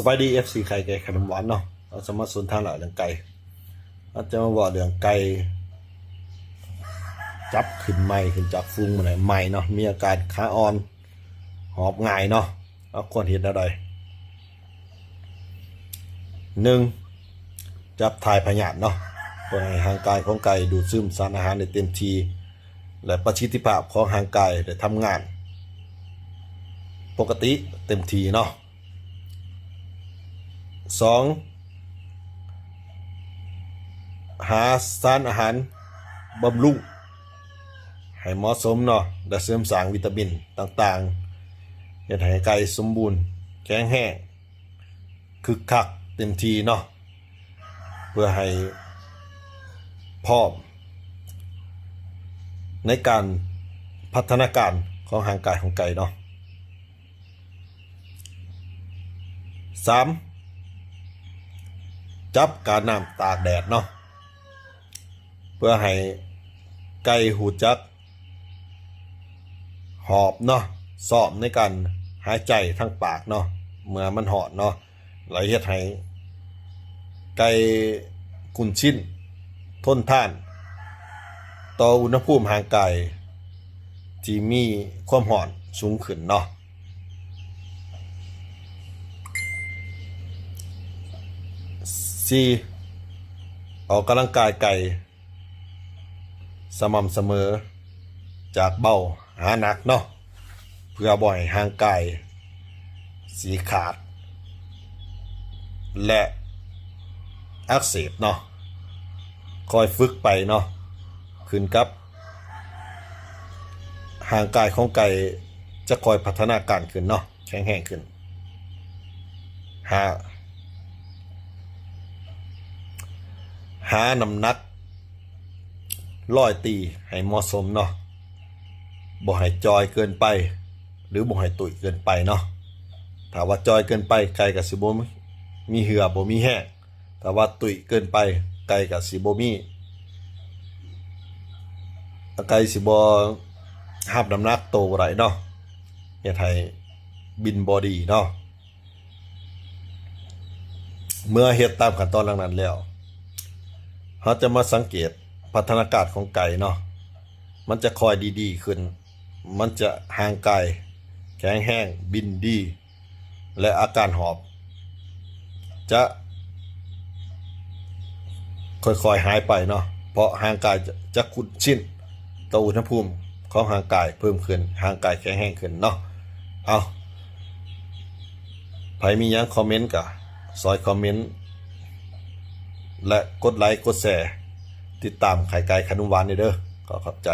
บายดีFC ไข่ไก่ขนมหวานเนาะเราจะมาสนทนาเรื่องไก่เราจะมาบอกเรื่องไก่จับขึ้นใหม่ขึ้นจากฟุ้งมาไหนใหม่เนาะมีอาการขาอ่อนหอบง่ายเนาะเอาควรเห็นอะไร1. จับถ่ายพยาธิเนาะเพื่อให้ร่างกายของไก่ดูดซึมสารอาหารได้เต็มที่และประสิทธิภาพของร่างกายได้ทำงานปกติเต็มที่เนาะ2. หาสารอาหารบำรุงให้เหมาะสมเนาะและเสริมสร้างวิตามินต่างๆเฮ็ดให้ไก่สมบูรณ์แข็งแรงคึกคักเต็มที่เนาะเพื่อให้พร้อมในการพัฒนาการของร่างกายของไก่เนาะ 3. จับการน้ำตากแดดเนาะเพื่อให้ไก่หูจักหอบเนาะซ้อมในการหายใจทางปากเนาะเมื่อมันหอนเนาะไหลเฮ็ดให้ไก่คุ้นชินทนทานต่ออุณหภูมิร่างกายที่มีความร้อนสูงขึ้นเนาะ4. ออกกำลังกายไก่สม่ำเสมอจากเบาหาหนักเนาะเพื่อบ่ให้ร่างกายสีขาดและอักเสบเนาะคอยฝึกไปเนาะขึ้นกับร่างกายของไก่จะคอยพัฒนาการขึ้นเนาะแข็งแรงขึ้นหาน้ำหนักร้อยตีให้เหมาะสมเนาะบ่ให้จอยเกินไปหรือบ่ให้ตุยเกินไปเนาะถ้าว่าจอยเกินไปไก่ก็สิบ่มีเหือบ่มีแห้งถ้าว่าตุยเกินไปไก่ก็สิบ่มีไก่สิบ่รับน้ำหนักโตบ่ได้เนาะเฮ็ดให้บินบ่ดีเนาะเมื่อเฮ็ดตามขั้นตอนเหล่านั้นแล้วเราจะมาสังเกตพัฒนาการของไก่เนาะมันจะคอยดีๆขึ้นมันจะห่างไกลแข็งแห้งบินดีและอาการหอบจะค่อยๆหายไปเนาะเพราะห่างกายจะคุ้นชินต่ออุณหภูมิของห่างกายเพิ่มขึ้นห่างกายแข็งแห้งขึ้นเนาะเอาใครมียังคอมเมนต์กะซอยคอมเมนต์และกดไลค์กดแชร์ติดตามไข่ไก่ขนมหวานเด้อขอขอบใจ